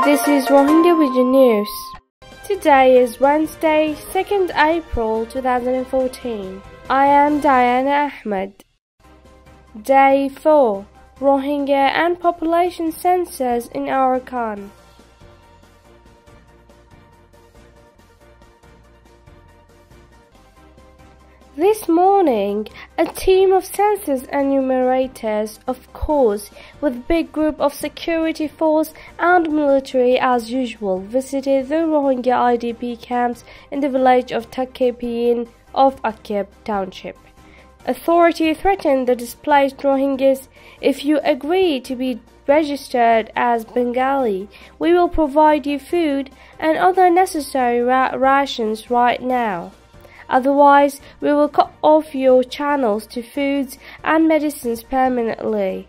This is Rohingya Rvision News. Today is Wednesday, 2nd April 2014. I am Diana Ahmed. Day 4. Rohingya and Population Census in Arakan. This morning, a team of census enumerators, of course, with a big group of security force and military as usual, visited the Rohingya IDP camps in the village of Takepin of Akip Township. Authority threatened the displaced Rohingyas, "If you agree to be registered as Bengali, we will provide you food and other necessary rations right now. Otherwise, we will cut off your channels to foods and medicines permanently."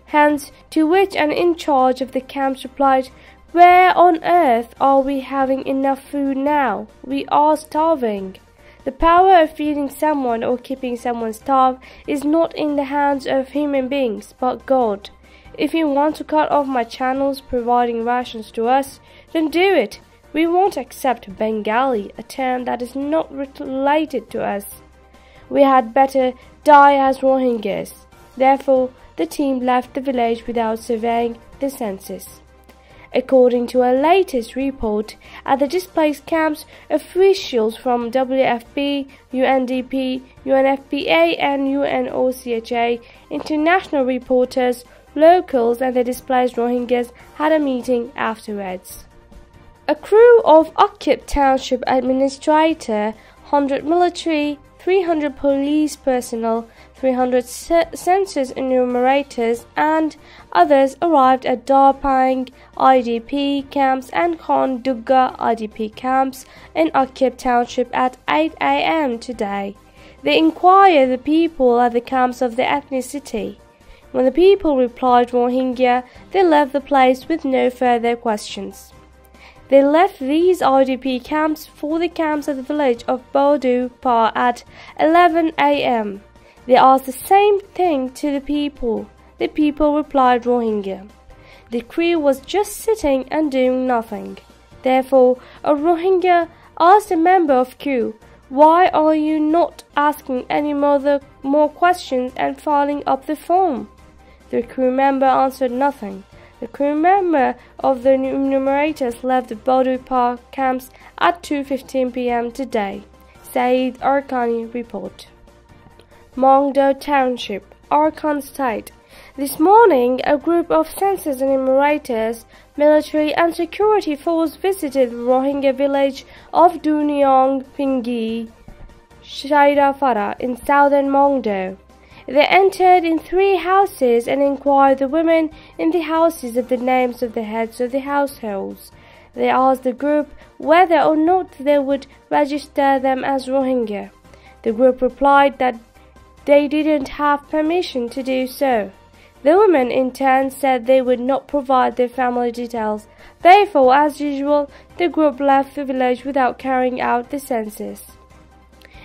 Hence, to which an in charge of the camps replied, "Where on earth are we having enough food now? We are starving." The power of feeding someone or keeping someone starved is not in the hands of human beings, but God. If you want to cut off my channels providing rations to us, then do it. We won't accept Bengali, a term that is not related to us. We had better die as Rohingyas. Therefore, the team left the village without surveying the census. According to a latest report at the displaced camps, officials from WFP, UNDP, UNFPA and UNOCHA, international reporters, locals and the displaced Rohingyas had a meeting afterwards. A crew of Akip Township administrator, 100 military, 300 police personnel, 300 census enumerators and others arrived at Darpang IDP camps and Khan Dugga IDP camps in Akip Township at 8 a.m. today. They inquired the people at the camps of their ethnicity. When the people replied Rohingya, they left the place with no further questions. They left these IDP camps for the camps at the village of Bodu Pa at 11 a.m. They asked the same thing to the people. The people replied Rohingya. The crew was just sitting and doing nothing. Therefore, a Rohingya asked a member of crew, "Why are you not asking any more questions and filing up the form?" The crew member answered nothing. The crew member of the enumerators left the Bodu Park camps at 2:15 p.m. today, Saeed Arkani report. Mongdo Township, Arakan State. This morning, a group of census enumerators, military and security force visited the Rohingya village of Dunyong Pingi, Shairafara in southern Mongdo. They entered in 3 houses and inquired the women in the houses of the names of the heads of the households. They asked the group whether or not they would register them as Rohingya. The group replied that they didn't have permission to do so. The women in turn said they would not provide their family details. Therefore, as usual, the group left the village without carrying out the census.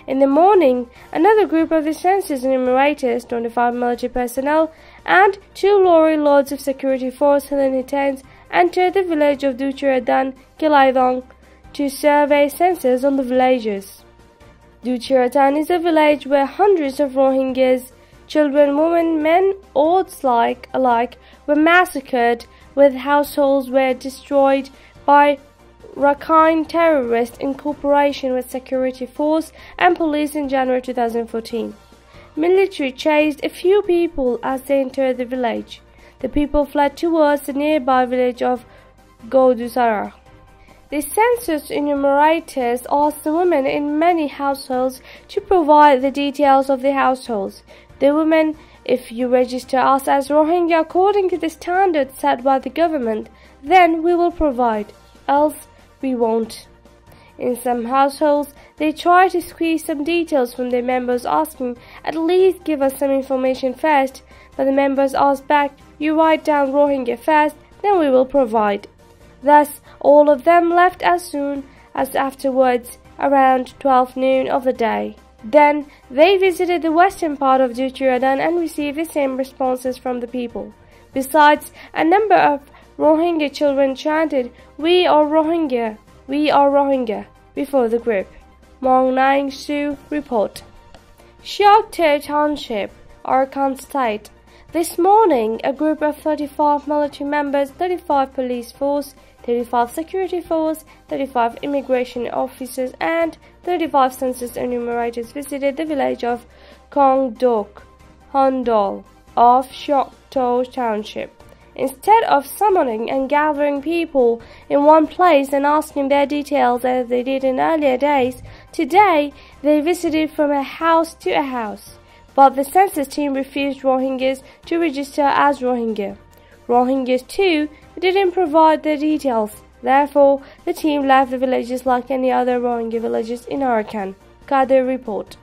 In the morning, another group of the census enumerators, 25 military personnel, and 2 lorry loads of security force Hellenitans entered the village of Duchiradan, Kilaidong, to survey census on the villages. Duchiradan is a village where hundreds of Rohingyas, children, women, men, all alike, were massacred, with households were destroyed by Rakhine terrorists in cooperation with security force and police in January 2014. Military chased a few people as they entered the village. The people fled towards the nearby village of Godusara. The census enumerators asked the women in many households to provide the details of the households. The women, "If you register us as Rohingya according to the standards set by the government, then we will provide, else we won't." In some households, they try to squeeze some details from their members asking, "At least give us some information first," but the members asked back, "You write down Rohingya first, then we will provide." Thus, all of them left as soon as afterwards, around 12 noon of the day. Then, they visited the western part of Duchiradan and received the same responses from the people. Besides, a number of Rohingya children chanted, "We are Rohingya, we are Rohingya," before the group. Mong Nang Su report. Shyokto Township, Arakan State. This morning, a group of 35 military members, 35 police force, 35 security force, 35 immigration officers, and 35 census enumerators visited the village of Kongdok, Hondol, of Shyokto Township. Instead of summoning and gathering people in one place and asking their details as they did in earlier days, today they visited from a house to a house. But the census team refused Rohingyas to register as Rohingya. Rohingyas too didn't provide their details. Therefore, the team left the villages like any other Rohingya villages in Arakan. Kadir report.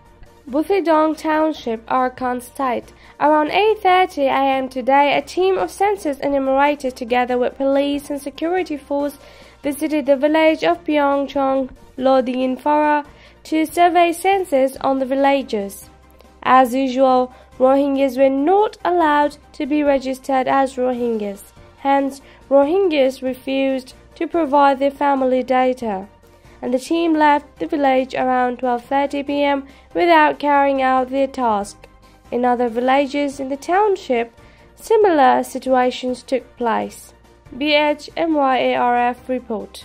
Butidong Township, Arakan State. Around 8:30 a.m. today, a team of census enumerators together with police and security force visited the village of Pyeongchong, Lodin Phara, to survey census on the villagers. As usual, Rohingyas were not allowed to be registered as Rohingyas. Hence, Rohingyas refused to provide their family data, and the team left the village around 12:30 p.m. without carrying out their task. In other villages in the township, similar situations took place. BHMYARF report.